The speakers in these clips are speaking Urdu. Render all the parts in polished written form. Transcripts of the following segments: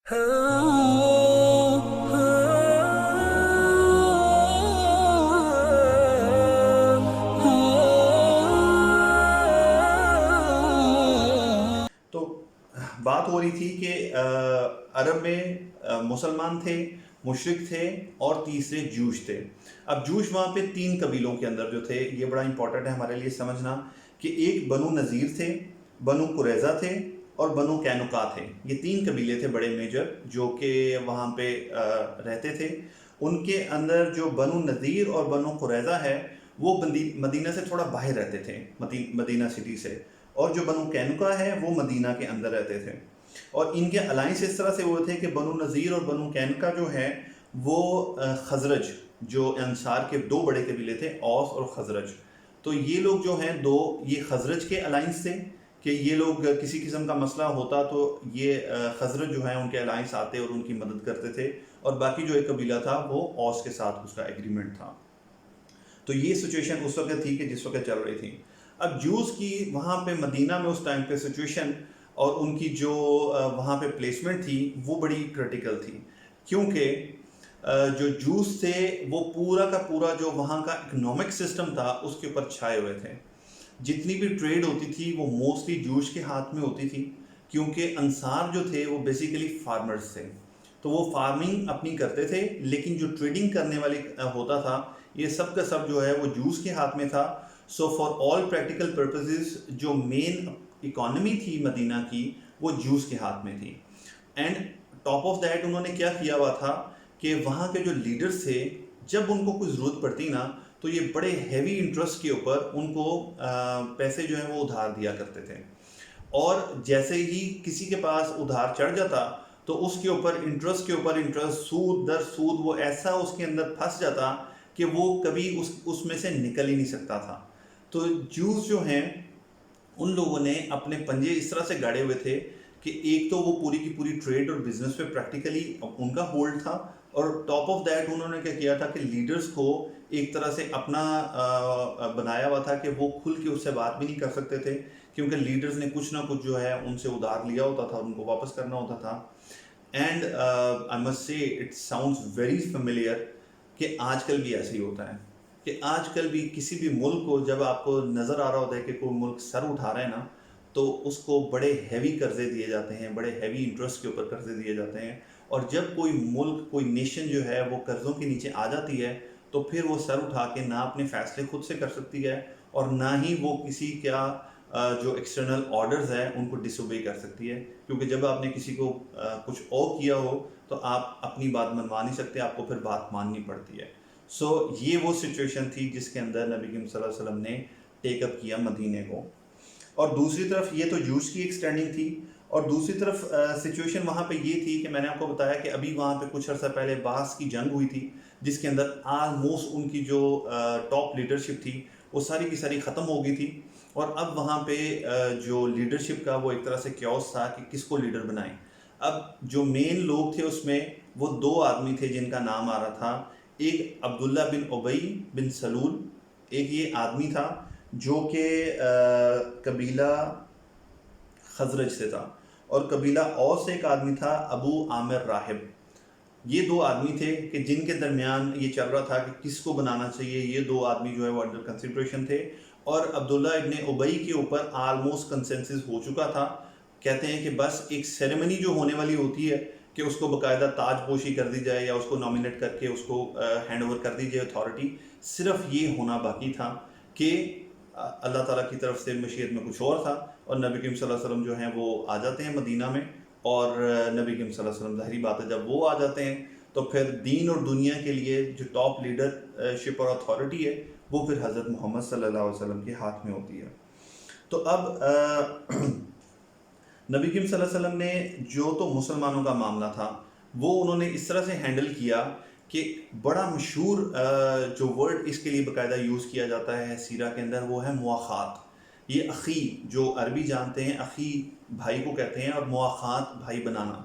تو بات ہو رہی تھی کہ عرب میں مسلمان تھے، مشرک تھے اور تیسرے جوش تھے۔ اب جوش وہاں پہ 3 قبیلوں کے اندر جو تھے، یہ بڑا امپورٹنٹ ہے ہمارے لیے سمجھنا کہ ایک بنو نذیر تھے، بنو قریظہ تھے اور بنو قینقاع تھے۔ یہ 3 قبیلے تھے بڑے میجر جو کہ وہاں پہ رہتے تھے۔ ان کے اندر جو بنو نذیر اور بنو قریظہ ہے وہ مدینہ سے تھوڑا باہر رہتے تھے، مدینہ سٹی سے، اور جو بنو قینقاع ہے وہ مدینہ کے اندر رہتے تھے۔ اور ان کے الائنس اس طرح سے ہوئے تھے کہ بنو نذیر اور بنو قینقاع جو ہے وہ خزرج، جو انصار کے 2 بڑے قبیلے تھے، اوس اور خزرج، تو یہ لوگ جو ہیں یہ خزرج کے الائنس تھے کہ یہ لوگ کسی قسم کا مسئلہ ہوتا تو یہ خزرج جو ہیں ان کے الائنس آتے اور ان کی مدد کرتے تھے، اور باقی جو ایک قبیلہ تھا وہ اوس کے ساتھ اس کا ایگریمنٹ تھا۔ تو یہ سچویشن اس وقت تھی کہ جس وقت چل رہی تھی۔ اب جوز کی وہاں پہ مدینہ میں اس ٹائم پہ سچویشن اور ان کی جو وہاں پہ پلیسمنٹ تھی وہ بڑی کرٹیکل تھی، کیونکہ جو جوز تھے وہ پورا کا پورا جو وہاں کا اکنامک سسٹم تھا اس کے اوپر چھائے ہوئے تھے۔ جتنی بھی ٹریڈ ہوتی تھی وہ موسٹلی جوش کے ہاتھ میں ہوتی تھی، کیونکہ انصار جو تھے وہ بیسیکلی فارمرز تھے، تو وہ فارمنگ اپنی کرتے تھے، لیکن جو ٹریڈنگ کرنے والی ہوتا تھا یہ سب کا سب جو ہے وہ جوس کے ہاتھ میں تھا۔ سو فار آل پریکٹیکل پرپزز جو مین اکانومی تھی مدینہ کی وہ جوس کے ہاتھ میں تھی۔ اینڈ ٹاپ آف دیٹ انہوں نے کیا کیا ہوا تھا کہ وہاں کے جو لیڈرز تھے جب ان کو کوئی ضرورت پڑتی نا تو یہ بڑے ہیوی انٹرسٹ کے اوپر ان کو پیسے جو ہیں وہ ادھار دیا کرتے تھے، اور جیسے ہی کسی کے پاس ادھار چڑھ جاتا تو اس کے اوپر انٹرسٹ کے اوپر انٹرسٹ، سود در سود، وہ ایسا اس کے اندر پھنس جاتا کہ وہ کبھی اس میں سے نکل ہی نہیں سکتا تھا۔ تو جوز جو ہیں ان لوگوں نے اپنے پنجے اس طرح سے گاڑے ہوئے تھے کہ ایک تو وہ پوری کی پوری ٹریڈ اور بزنس پہ پریکٹیکلی ان کا ہولڈ تھا، اور ٹاپ آف دیٹ انہوں نے کیا کیا تھا کہ لیڈرز کو ایک طرح سے اپنا بنایا ہوا تھا کہ وہ کھل کے اس سے بات بھی نہیں کر سکتے تھے، کیونکہ لیڈرز نے کچھ نہ کچھ جو ہے ان سے ادھار لیا ہوتا تھا، ان کو واپس کرنا ہوتا تھا۔ اینڈ آئی مسٹ سے اٹ ساؤنڈز ویری فیملیئر کہ آج کل بھی ایسے ہی ہوتا ہے کہ آج کل بھی کسی بھی ملک کو جب آپ کو نظر آ رہا ہوتا ہے کہ کوئی ملک سر اٹھا رہا ہے نا تو اس کو بڑے ہیوی قرضے دیے جاتے ہیں، بڑے ہیوی انٹرسٹ کے اوپر قرضے دیے جاتے ہیں، اور جب کوئی ملک، کوئی نیشن جو ہے وہ قرضوں کے نیچے آ جاتی ہے تو پھر وہ سر اٹھا کے نہ اپنے فیصلے خود سے کر سکتی ہے اور نہ ہی وہ کسی کا جو ایکسٹرنل آرڈرز ہیں ان کو ڈس اوبے کر سکتی ہے، کیونکہ جب آپ نے کسی کو کچھ اور کیا ہو تو آپ اپنی بات منوا نہیں سکتے، آپ کو پھر بات ماننی پڑتی ہے۔ سو یہ وہ سچویشن تھی جس کے اندر نبی کریم صلی اللہ علیہ وسلم نے ٹیک اپ کیا مدینے کو۔ اور دوسری طرف یہ تو جوس کی ایک سٹینڈنگ تھی، اور دوسری طرف سچویشن وہاں پہ یہ تھی کہ میں نے آپ کو بتایا کہ ابھی وہاں پہ کچھ عرصہ پہلے باس کی جنگ ہوئی تھی جس کے اندر آلموسٹ ان کی جو ٹاپ لیڈرشپ تھی وہ ساری کی ساری ختم ہو گئی تھی، اور اب وہاں پہ جو لیڈرشپ کا وہ ایک طرح سے کیوس تھا کہ کس کو لیڈر بنائیں۔ اب جو مین لوگ تھے اس میں وہ 2 آدمی تھے جن کا نام آ رہا تھا، ایک عبداللہ بن ابی بن سلول، ایک یہ آدمی تھا جو کہ قبیلہ خزرج سے تھا، اور قبیلہ اوس سے ایک آدمی تھا ابو عامر راہب۔ یہ 2 آدمی تھے کہ جن کے درمیان یہ چل رہا تھا کہ کس کو بنانا چاہیے۔ یہ 2 آدمی جو ہے وہ انڈر کنسیڈریشن تھے، اور عبداللہ ابن ابی کے اوپر آلموسٹ کنسنسس ہو چکا تھا۔ کہتے ہیں کہ بس ایک سیریمنی جو ہونے والی ہوتی ہے کہ اس کو باقاعدہ تاج پوشی کر دی جائے یا اس کو نامینیٹ کر کے اس کو ہینڈ اوور کر دی جائے اتھارٹی، صرف یہ ہونا باقی تھا کہ اللہ تعالیٰ کی طرف سے مشیت میں کچھ اور تھا، اور نبی کریم صلی اللہ علیہ وسلم جو ہیں وہ آ جاتے ہیں مدینہ میں، اور نبی کریم صلی اللہ علیہ وسلم ظاہری بات ہے جب وہ آ جاتے ہیں تو پھر دین اور دنیا کے لیے جو ٹاپ لیڈرشپ اور اتھارٹی ہے وہ پھر حضرت محمد صلی اللہ علیہ وسلم کے ہاتھ میں ہوتی ہے۔ تو اب نبی کریم صلی اللہ علیہ وسلم نے جو تو مسلمانوں کا معاملہ تھا وہ انہوں نے اس طرح سے ہینڈل کیا کہ بڑا مشہور جو ورڈ اس کے لیے باقاعدہ یوز کیا جاتا ہے سیرہ کے اندر وہ ہے مواخات۔ یہ اخی جو عربی جانتے ہیں، اخی بھائی کو کہتے ہیں، اور مواخات بھائی بنانا،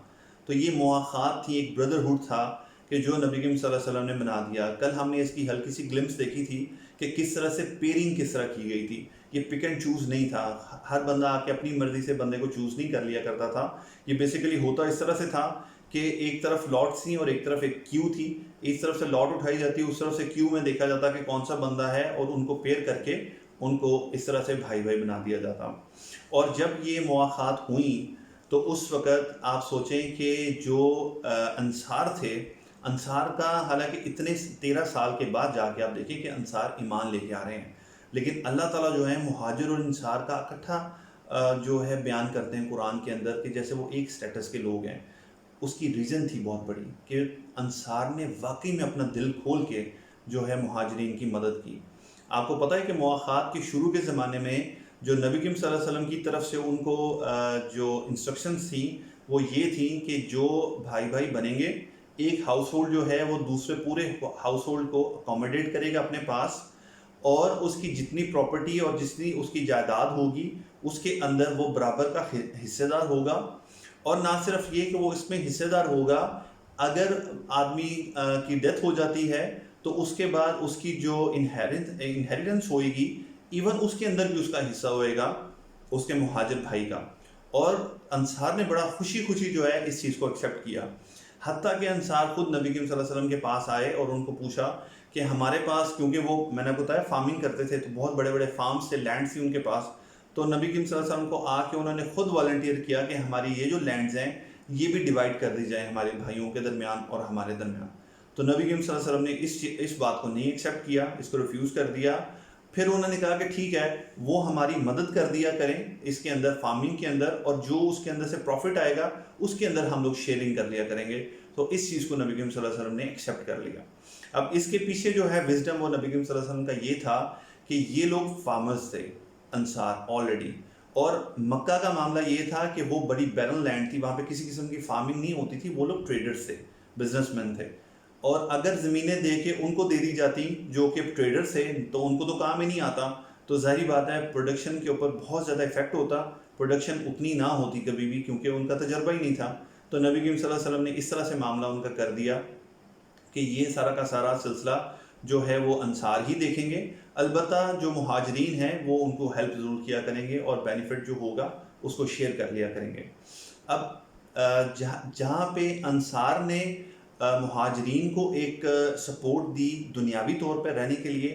تو یہ مواخات تھی، ایک بردرہڈ تھا کہ جو نبی کریم صلی اللہ علیہ وسلم نے بنا دیا۔ کل ہم نے اس کی ہلکی سی گلمپس دیکھی تھی کہ کس طرح سے پیئرنگ کس طرح کی گئی تھی۔ یہ پک اینڈ چوز نہیں تھا، ہر بندہ آ کے اپنی مرضی سے بندے کو چوز نہیں کر لیا کرتا تھا۔ یہ بیسیکلی ہوتا اس طرح سے تھا کہ ایک طرف لاٹ تھیں اور ایک طرف ایک کیو تھی. ایک طرف سے لاٹ اٹھائی جاتی, اس طرف سے کیو میں دیکھا جاتا کہ کون سا بندہ ہے, اور ان کو پیر کر کے ان کو اس طرح سے بھائی بھائی بنا دیا جاتا. اور جب یہ مواخات ہوئیں تو اس وقت آپ سوچیں کہ جو انصار تھے, انصار کا حالانکہ اتنے 13 سال کے بعد جا کے آپ دیکھیں کہ انصار ایمان لے کے آ رہے ہیں, لیکن اللہ تعالیٰ جو ہے مہاجر اور انصار کا اکٹھا جو ہے بیان کرتے ہیں قرآن کے اندر کہ جیسے وہ ایک سٹیٹس کے لوگ ہیں. اس کی ریزن تھی بہت بڑی کہ انصار نے واقعی میں اپنا دل کھول کے جو ہے مہاجرین کی مدد کی. آپ کو پتہ ہے کہ مواخات کے شروع کے زمانے میں جو نبی کریم صلی اللہ علیہ وسلم کی طرف سے ان کو جو انسٹرکشنز تھیں وہ یہ تھیں کہ جو بھائی بھائی بنیں گے, ایک ہاؤس ہولڈ جو ہے وہ دوسرے پورے ہاؤس ہولڈ کو اکوموڈیٹ کرے گا اپنے پاس, اور اس کی جتنی پراپرٹی اور جتنی اس کی جائیداد ہوگی اس کے اندر وہ برابر کا حصے دار ہوگا. اور نہ صرف یہ کہ وہ اس میں حصے دار ہوگا, اگر آدمی کی ڈیتھ ہو جاتی ہے تو اس کے بعد اس کی جو انہیریٹنس ہوئے گی, ایون اس کے اندر بھی اس کا حصہ ہوئے گا اس کے مہاجر بھائی کا. اور انصار نے بڑا خوشی خوشی جو ہے اس چیز کو ایکسیپٹ کیا, حتیٰ کہ انصار خود نبی کریم صلی اللہ علیہ وسلم کے پاس آئے اور ان کو پوچھا کہ ہمارے پاس, کیونکہ وہ میں نے بتایا فارمنگ کرتے تھے تو بہت بڑے بڑے فارمز سے لینڈ تھی ان کے پاس, تو نبی کریم صلی اللہ علیہ وسلم کو آ کے انہوں نے خود والنٹیئر کیا کہ ہماری یہ جو لینڈز ہیں یہ بھی ڈیوائڈ کر دی جائیں ہمارے بھائیوں کے درمیان اور ہمارے درمیان. تو نبی کریم صلی اللہ علیہ وسلم نے اس بات کو نہیں ایکسیپٹ کیا, اس کو ریفیوز کر دیا. پھر انہوں نے کہا کہ ٹھیک ہے وہ ہماری مدد کر دیا کریں اس کے اندر, فارمنگ کے اندر, اور جو اس کے اندر سے پروفٹ آئے گا اس کے اندر ہم لوگ شیئرنگ کر لیا کریں گے. تو اس چیز کو نبی کریم صلی اللہ علیہ وسلم نے ایکسیپٹ کر لیا. اب اس کے پیچھے جو ہے وزڈم وہ نبی کریم صلی اللہ علیہ وسلم کا یہ تھا کہ یہ لوگ فارمرز تھے انصار آلریڈی, اور مکہ کا معاملہ یہ تھا کہ وہ بڑی بیرن لینڈ تھی, وہاں پہ کسی قسم کی فارمنگ نہیں ہوتی تھی, وہ لوگ ٹریڈرز تھے, بزنس مین تھے. اور اگر زمینیں دے کے ان کو دے دی جاتی جو کہ ٹریڈرز تھے تو ان کو تو کام ہی نہیں آتا, تو ظاہری بات ہے پروڈکشن کے اوپر بہت زیادہ افیکٹ ہوتا, پروڈکشن اتنی نہ ہوتی کبھی بھی کیونکہ ان کا تجربہ ہی نہیں تھا. تو نبی کریم صلی اللہ علیہ وسلم نے اس طرح سے معاملہ ان کا کر دیا کہ یہ سارا کا سارا سلسلہ جو ہے وہ انصار ہی دیکھیں گے, البتہ جو مہاجرین ہیں وہ ان کو ہیلپ ضرور کیا کریں گے اور بینیفٹ جو ہوگا اس کو شیئر کر لیا کریں گے. اب جہاں پہ انصار نے مہاجرین کو ایک سپورٹ دی دنیاوی طور پہ رہنے کے لیے,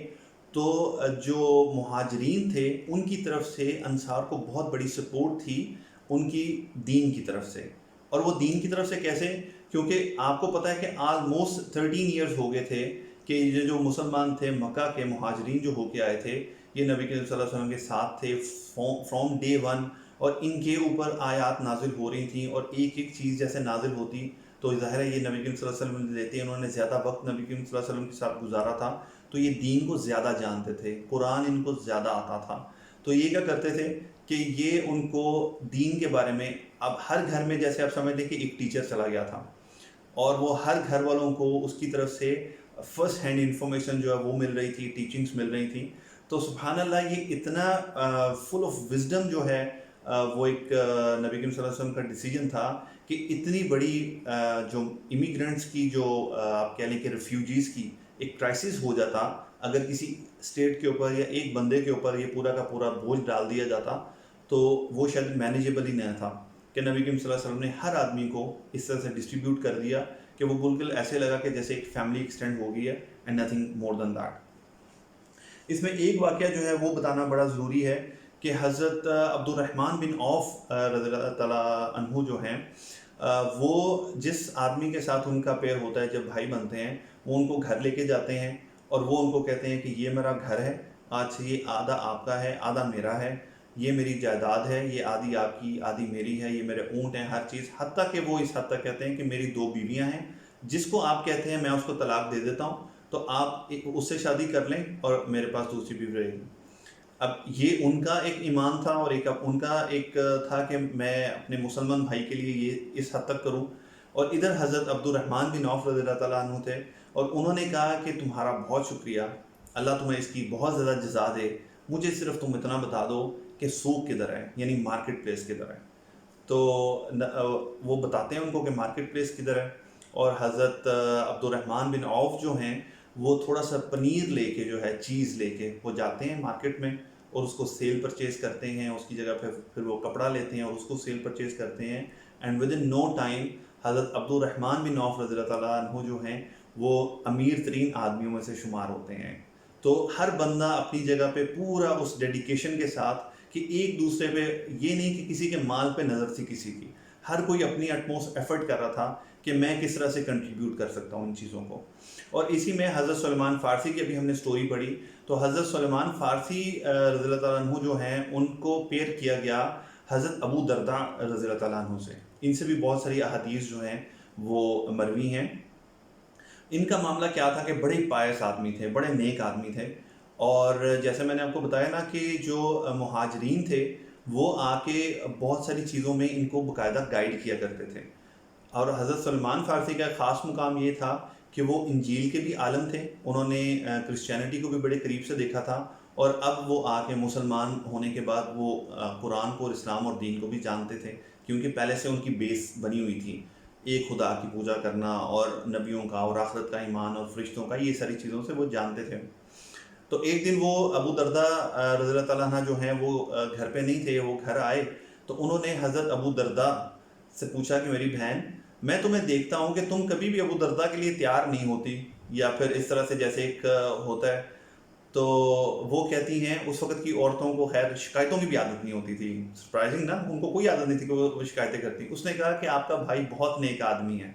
تو جو مہاجرین تھے ان کی طرف سے انصار کو بہت بڑی سپورٹ تھی ان کی دین کی طرف سے. اور وہ دین کی طرف سے کیسے, کیونکہ آپ کو پتہ ہے کہ آلموسٹ 13 ایئرز ہو گئے تھے کہ یہ جو مسلمان تھے مکہ کے مہاجرین جو ہو کے آئے تھے یہ نبی کریم صلی اللہ علیہ وسلم کے ساتھ تھے فرام ڈے ون, اور ان کے اوپر آیات نازل ہو رہی تھیں, اور ایک ایک چیز جیسے نازل ہوتی تو ظاہر ہے یہ نبی کریم صلی اللہ علیہ وسلم دیتے ہیں, انہوں نے زیادہ وقت نبی کریم صلی اللہ علیہ وسلم کے ساتھ گزارا تھا تو یہ دین کو زیادہ جانتے تھے, قرآن ان کو زیادہ آتا تھا. تو یہ کیا کرتے تھے کہ یہ ان کو دین کے بارے میں, اب ہر گھر میں جیسے آپ سمجھ لیں کہ ایک ٹیچر چلا گیا تھا اور وہ ہر گھر والوں کو اس کی طرف سے فرسٹ ہینڈ انفارمیشن جو ہے وہ مل رہی تھی, ٹیچنگز مل رہی تھیں. تو سبحان اللہ یہ اتنا فل آف وزڈم جو ہے وہ ایک نبی کریم صلی اللہ علیہ وسلم کا ڈیسیجن تھا کہ اتنی بڑی جو امیگرینٹس کی جو آپ کہہ لیں کہ ریفیوجیز کی ایک کرائسس ہو جاتا اگر کسی اسٹیٹ کے اوپر یا ایک بندے کے اوپر یہ پورا کا پورا بوجھ ڈال دیا جاتا تو وہ شاید مینیجیبل ہی نہیں تھا, کہ نبی کریم صلی اللہ علیہ وسلم نے ہر آدمی کو اس طرح سے ڈسٹریبیوٹ کر دیا کہ وہ بالکل ایسے لگا کہ جیسے ایک فیملی ایکسٹینڈ ہو گئی ہے and nothing more than that. اس میں ایک واقعہ جو ہے وہ بتانا بڑا ضروری ہے کہ حضرت عبد الرحمن بن عوف رضی اللہ تعالیٰ عنہ جو ہیں وہ جس آدمی کے ساتھ ان کا پیر ہوتا ہے جب بھائی بنتے ہیں وہ ان کو گھر لے کے جاتے ہیں اور وہ ان کو کہتے ہیں کہ یہ میرا گھر ہے, آج سے یہ آدھا آپ کا ہے آدھا میرا ہے, یہ میری جائیداد ہے, یہ آدھی آپ کی آدھی میری ہے, یہ میرے اونٹ ہیں, ہر چیز. حتیٰ کہ وہ اس حد تک کہتے ہیں کہ میری 2 بیویاں ہیں, جس کو آپ کہتے ہیں میں اس کو طلاق دے دیتا ہوں تو آپ اس سے شادی کر لیں اور میرے پاس دوسری بیوی رہے گی. اب یہ ان کا ایک ایمان تھا اور ایک ان کا ایک تھا کہ میں اپنے مسلمان بھائی کے لیے یہ اس حد تک کروں. اور ادھر حضرت عبد الرحمن بن عوف رضی اللہ تعالیٰ عنہ تھے اور انہوں نے کہا کہ تمہارا بہت شکریہ, اللہ تمہیں اس کی بہت زیادہ جزا دے, مجھے صرف تم اتنا بتا دو کہ سوق کدھر ہے, یعنی مارکیٹ پلیس کدھر ہے. تو وہ بتاتے ہیں ان کو کہ مارکیٹ پلیس کدھر ہے, اور حضرت عبد الرحمن بن عوف جو ہیں وہ تھوڑا سا پنیر لے کے جو ہے چیز لے کے وہ جاتے ہیں مارکیٹ میں اور اس کو سیل پرچیز کرتے ہیں, اس کی جگہ پہ پھر وہ کپڑا لیتے ہیں اور اس کو سیل پرچیز کرتے ہیں. And within no time حضرت عبد الرحمن بن عوف رضی اللہ تعالیٰ عنہ جو ہیں وہ امیر ترین آدمیوں میں سے شمار ہوتے ہیں. تو ہر بندہ اپنی جگہ پہ پورا اس ڈیڈیکیشن کے ساتھ کہ ایک دوسرے پہ یہ نہیں کہ کسی کے مال پہ نظر تھی کسی کی، ہر کوئی اپنی اٹموسٹ ایفرٹ کر رہا تھا کہ میں کس طرح سے کنٹریبیوٹ کر سکتا ہوں ان چیزوں کو. اور اسی میں حضرت سلیمان فارسی کی ابھی ہم نے سٹوری پڑھی، تو حضرت سلیمان فارسی رضی اللہ تعالیٰ عنہ جو ہیں ان کو پیر کیا گیا حضرت ابو درداء رضی اللہ تعالیٰ عنہ سے. ان سے بھی بہت ساری احادیث جو ہیں وہ مروی ہیں. ان کا معاملہ کیا تھا کہ بڑے پائس آدمی تھے، بڑے نیک آدمی تھے، اور جیسے میں نے آپ کو بتایا نا کہ جو مہاجرین تھے وہ آ کے بہت ساری چیزوں میں ان کو باقاعدہ گائیڈ کیا کرتے تھے. اور حضرت سلمان فارسی کا خاص مقام یہ تھا کہ وہ انجیل کے بھی عالم تھے، انہوں نے کرسچینٹی کو بھی بڑے قریب سے دیکھا تھا، اور اب وہ آ کے مسلمان ہونے کے بعد وہ قرآن کو اور اسلام اور دین کو بھی جانتے تھے، کیونکہ پہلے سے ان کی بیس بنی ہوئی تھی، ایک خدا کی پوجا کرنا اور نبیوں کا اور آخرت کا ایمان اور فرشتوں کا، یہ ساری چیزوں سے وہ جانتے تھے. تو ایک دن وہ ابو درداء رضی اللہ تعالیٰ عنہ جو ہیں وہ گھر پہ نہیں تھے، وہ گھر آئے تو انہوں نے حضرت ابو درداء سے پوچھا کہ میری بہن، میں تمہیں دیکھتا ہوں کہ تم کبھی بھی ابو درداء کے لیے تیار نہیں ہوتی، یا پھر اس طرح سے جیسے ایک ہوتا ہے. تو وہ کہتی ہیں اس وقت کی عورتوں کو خیر شکایتوں کی بھی عادت نہیں ہوتی تھی، سرپرائزنگ نا، ان کو کوئی عادت نہیں تھی کہ وہ شکایتیں کرتی. اس نے کہا کہ آپ کا بھائی بہت نیک آدمی ہے،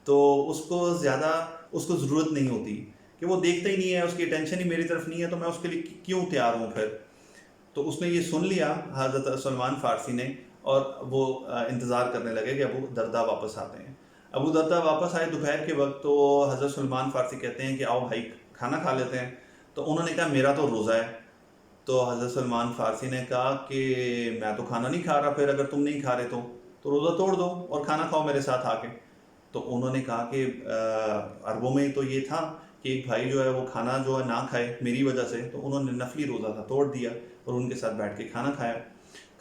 تو اس کو ضرورت نہیں ہوتی، کہ وہ دیکھتا ہی نہیں ہے، اس کی اٹینشن ہی میری طرف نہیں ہے، تو میں اس کے لیے کیوں تیار ہوں پھر. تو اس نے یہ سن لیا حضرت سلمان فارسی نے، اور وہ انتظار کرنے لگے کہ ابو درداء واپس آتے ہیں. ابو درداء واپس آئے دوپہر کے وقت، تو حضرت سلمان فارسی کہتے ہیں کہ آؤ بھائی کھانا کھا لیتے ہیں. تو انہوں نے کہا میرا تو روزہ ہے. تو حضرت سلمان فارسی نے کہا کہ میں تو کھانا نہیں کھا رہا، پھر اگر تم نہیں کھا رہے تو روزہ توڑ دو اور کھانا کھاؤ میرے ساتھ آ کے. تو انہوں نے کہا کہ عربوں میں تو یہ تھا کہ ایک بھائی جو ہے وہ کھانا جو ہے نہ کھائے میری وجہ سے، تو انہوں نے نفلی روزہ تھا توڑ دیا اور ان کے ساتھ بیٹھ کے کھانا کھایا.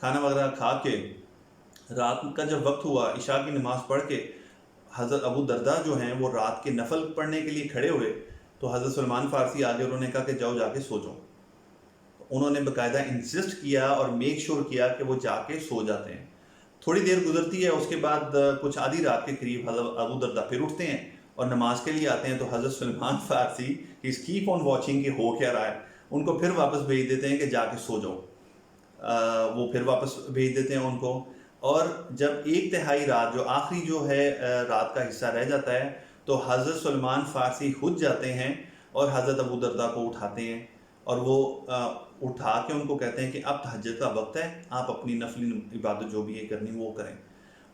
کھانا وغیرہ کھا کے رات کا جب وقت ہوا عشاء کی نماز پڑھ کے حضرت ابو درداء جو ہیں وہ رات کے نفل پڑھنے کے لیے کھڑے ہوئے، تو حضرت سلمان فارسی آگے انہوں نے کہا کہ جاؤ جا کے سو جاؤ. انہوں نے باقاعدہ انسسٹ کیا اور میک شور کیا کہ وہ جا کے سو جاتے ہیں. تھوڑی دیر گزرتی ہے، اس کے بعد کچھ آدھی رات کے قریب حضرت ابو درداء پھر اٹھتے ہیں اور نماز کے لیے آتے ہیں. تو حضرت سلمان فارسی از کیپ آن واچنگ کہ ہو کیا رہا ہے، ان کو پھر واپس بھیج دیتے ہیں کہ جا کے سو جاؤ. وہ پھر واپس بھیج دیتے ہیں ان کو، اور جب ایک تہائی رات جو آخری جو ہے رات کا حصہ رہ جاتا ہے، تو حضرت سلمان فارسی خود جاتے ہیں اور حضرت ابو درداء کو اٹھاتے ہیں، اور وہ اٹھا کے ان کو کہتے ہیں کہ اب تہجد کا وقت ہے، آپ اپنی نفلی عبادت جو بھی ہے کرنی وہ کریں.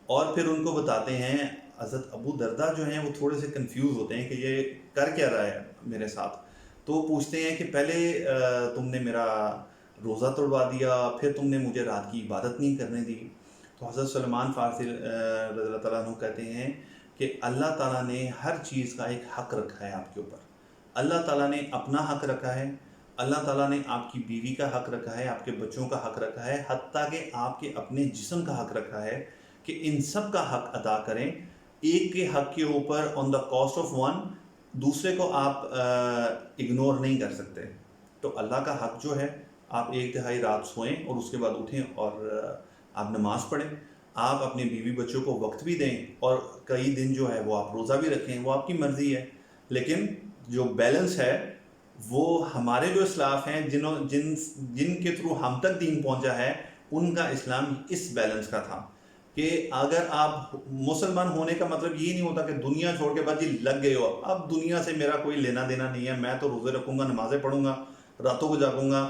اور پھر ان کو بتاتے ہیں، حضرت ابو درداء جو ہیں وہ تھوڑے سے کنفیوز ہوتے ہیں کہ یہ کر کیا رہا ہے میرے ساتھ. تو وہ پوچھتے ہیں کہ پہلے تم نے میرا روزہ توڑوا دیا، پھر تم نے مجھے رات کی عبادت نہیں کرنے دی. تو حضرت سلمان فارسی رضی اللہ تعالیٰ عنہ کہتے ہیں کہ اللہ تعالیٰ نے ہر چیز کا ایک حق رکھا ہے آپ کے اوپر. اللہ تعالیٰ نے اپنا حق رکھا ہے، اللہ تعالیٰ نے آپ کی بیوی کا حق رکھا ہے، آپ کے بچوں کا حق رکھا ہے، حتیٰ کہ آپ کے اپنے جسم کا حق رکھا ہے کہ ان سب کا حق ادا کریں. ایک کے حق کے اوپر آن دا کاسٹ آف ون، دوسرے کو آپ اگنور نہیں کر سکتے. تو اللہ کا حق جو ہے، آپ ایک تہائی رات سوئیں اور اس کے بعد اٹھیں اور آپ نماز پڑھیں، آپ اپنے بیوی بچوں کو وقت بھی دیں، اور کئی دن جو ہے وہ آپ روزہ بھی رکھیں، وہ آپ کی مرضی ہے. لیکن جو بیلنس ہے وہ ہمارے جو اسلاف ہیں جن کے تھرو ہم تک دین پہنچا ہے، ان کا اسلام اس بیلنس کا تھا کہ اگر آپ مسلمان ہونے کا مطلب یہ نہیں ہوتا کہ دنیا چھوڑ کے بعد جی لگ گئے ہو، اب دنیا سے میرا کوئی لینا دینا نہیں ہے، میں تو روزے رکھوں گا، نمازیں پڑھوں گا، راتوں کو جاگوں گا،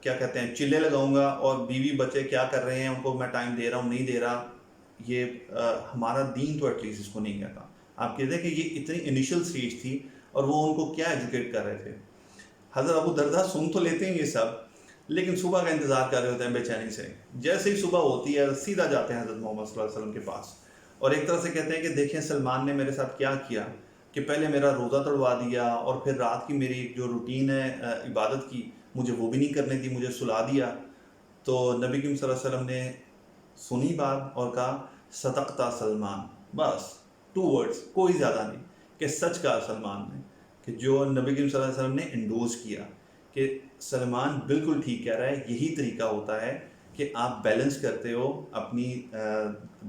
کیا کہتے ہیں چلے لگاؤں گا، اور بیوی بچے کیا کر رہے ہیں ان کو میں ٹائم دے رہا ہوں نہیں دے رہا. یہ ہمارا دین تو ایٹ لیسٹ اس کو نہیں کہتا. آپ کہتے ہیں کہ یہ اتنی انیشل سٹیج تھی اور وہ ان کو کیا ایجوکیٹ کر رہے تھے. حضرت ابو درداء سن تو لیتے ہیں یہ سب، لیکن صبح کا انتظار کر رہے ہوتے ہیں بے چینی سے. جیسے ہی صبح ہوتی ہے سیدھا جاتے ہیں حضرت محمد صلی اللہ علیہ وسلم کے پاس، اور ایک طرح سے کہتے ہیں کہ دیکھیں سلمان نے میرے ساتھ کیا کیا، کہ پہلے میرا روزہ توڑوا دیا، اور پھر رات کی میری جو روٹین ہے عبادت کی مجھے وہ بھی نہیں کرنے دی، مجھے سلا دیا. تو نبی کریم صلی اللہ علیہ وسلم نے سنی بات اور کہا صدقتا سلمان، بس 2 words، کوئی زیادہ نہیں، کہ سچ کہا سلمان نے، کہ جو نبی کریم صلی اللہ علیہ وسلم نے انڈوز کیا کہ سلمان بالکل ٹھیک کہہ رہا ہے. یہی طریقہ ہوتا ہے کہ آپ بیلنس کرتے ہو اپنی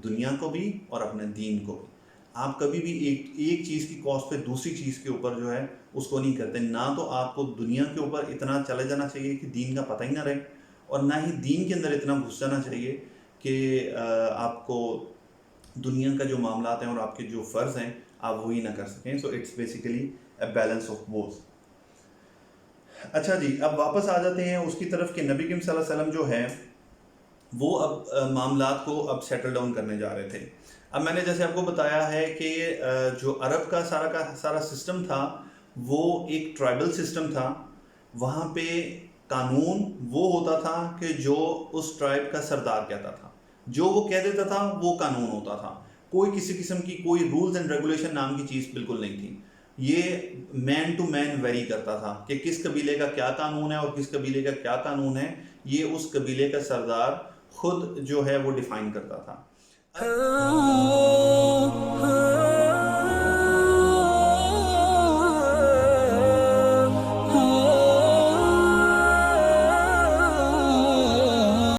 دنیا کو بھی اور اپنے دین کو بھی. آپ کبھی بھی ایک چیز کی کاسٹ پہ دوسری چیز کے اوپر جو ہے اس کو نہیں کرتے. نہ تو آپ کو دنیا کے اوپر اتنا چلے جانا چاہیے کہ دین کا پتہ ہی نہ رہے, اور نہ ہی دین کے اندر اتنا گھس جانا چاہیے کہ آپ کو دنیا کا جو معاملات ہیں اور آپ کے جو فرض ہیں آپ وہی نہ کر سکیں. So it's basically a balance of both. اچھا جی, اب واپس آ جاتے ہیں اس کی طرف کہ نبی کریم صلی اللہ علیہ وسلم جو ہے وہ اب معاملات کو اب سیٹل ڈاؤن کرنے جا رہے تھے. اب میں نے جیسے آپ کو بتایا ہے کہ جو عرب کا سارا سسٹم تھا وہ ایک ٹرائبل سسٹم تھا. وہاں پہ قانون وہ ہوتا تھا کہ جو اس ٹرائب کا سردار کہتا تھا, جو وہ کہہ دیتا تھا وہ قانون ہوتا تھا. کوئی کسی قسم کی کوئی رولز اینڈ ریگولیشن نام کی چیز بالکل نہیں تھی. یہ مین ٹو مین ویری کرتا تھا کہ کس قبیلے کا کیا قانون ہے اور کس قبیلے کا کیا قانون ہے, یہ اس قبیلے کا سردار خود جو ہے وہ ڈیفائن کرتا تھا.